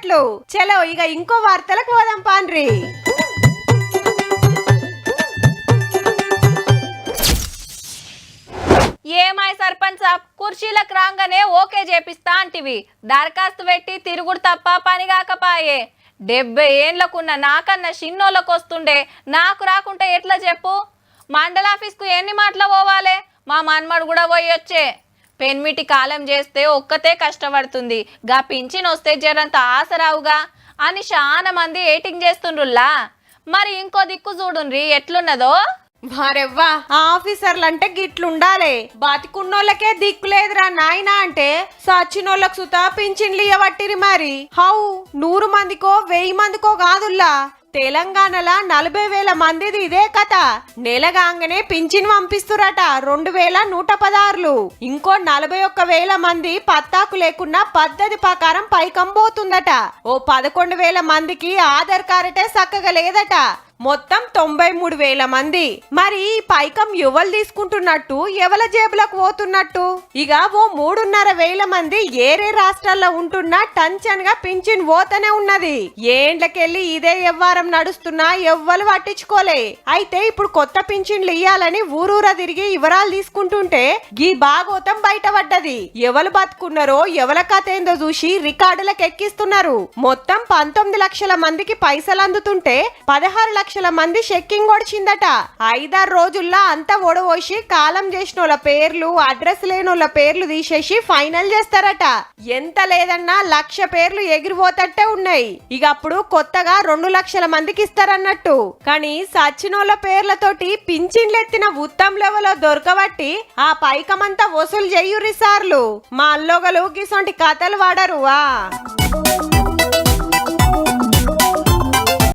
ముచ్చట్లు. చలో ఇక ఇంకో వార్తలకు పోదాం పాండ్రి. ఏమై సర్పంచ్ సాబ్ కుర్చీలకు రాగానే ఓకే చేపిస్తా అంటివి, దరఖాస్తు పెట్టి తిరుగుడు తప్ప పని కాకపాయే. 70 ఏండ్లకున్న నాకన్నా చిన్నోళ్ళకు వస్తుండే, నాకు రాకుంటే ఎట్లా చెప్పు? మండలాఫీస్కు ఎన్ని మాటలు పోవాలే? మా మన్మడు కూడా పోయొచ్చే. పెన్మిటి కాలం చేస్తే ఒక్కతే కష్టపడుతుంది, గా పింఛన్ వస్తే జరంత ఆసరావుగా అని చాలా మంది ఏటింగ్ చేస్తుండ్రుల్లా. మరి ఇంకో దిక్కు చూడుండ్రి ఎట్లున్నదో. మరెవ్వా ఆఫీసర్లు అంటే గిట్లుండాలే. బతికున్నోళ్ళకే దిక్కు లేదురా నాయనా అంటే సచ్చినోళ్ళకు సుతా పింఛన్లు ఇయ్యబట్టిరి. మరి హౌ 100 మందికో 1000 మందికో కాదుల్లా, తెలంగాణలో 40,000 మందిది ఇదే కథ. నెలగాంగనే పింఛన్ పంపిస్తురట 2,116. ఇంకో 41,000 మంది పత్తాకు లేకున్నా పద్ధతి ప్రకారం పైకం పోతుందట. ఓ 11,000 మందికి ఆధార్ కార్డే చక్కగా లేదట. మొత్తం 93,000 మంది. మరి ఈ పైకం ఎవరు తీసుకుంటున్నట్టు, ఎవల జేబులకు పోతున్నట్టు? ఇక ఓ 3,500 మంది ఏరే రాష్ట్రాల్లో ఉంటున్నా టెన్షన్ గా పింఛన్ పోతనే ఉన్నది. ఏండ్లకెళ్ళి ఇదే వ్యవహారం నడుస్తున్నా ఎవ్వరు పట్టించుకోలే. అయితే ఇప్పుడు కొత్త పింఛన్లు ఇయ్యాలని ఊరూరా తిరిగి వివరాలు తీసుకుంటుంటే గీ బాగోతం బయటపడ్డది. ఎవరు బతుకున్నారో ఎవల కథ ఏందో చూసి రికార్డులకు ఎక్కిస్తున్నారు. మొత్తం 19 లక్షల మందికి పైసలు అందుతుంటే 16 లక్షల మంది చెక్కింగ్ ఒడిచిందట. 5-6 రోజుల్లో అంతా ఓడవోసి కాలం చేసిన పేర్లు, అడ్రస్ లేనోళ్ళ పేర్లు తీసేసి ఫైనల్ చేస్తారట. ఎంత లేదన్నా 1,00,000 పేర్లు ఎగిరిపోతట్టే ఉన్నాయి. ఇక అప్పుడు కొత్తగా 2 లక్షల మందికి ఇస్తారన్నట్టు. కానీ సచ్చినోళ్ళ పేర్లతోటి పింఛన్లెత్తిన ఉత్తమ్ లెవెల్లో దొరకబట్టి ఆ పైకమంతా వసూలు చెయ్యురి సార్లు. మా అల్లోగలు గిసొంటి కథలు వాడరు.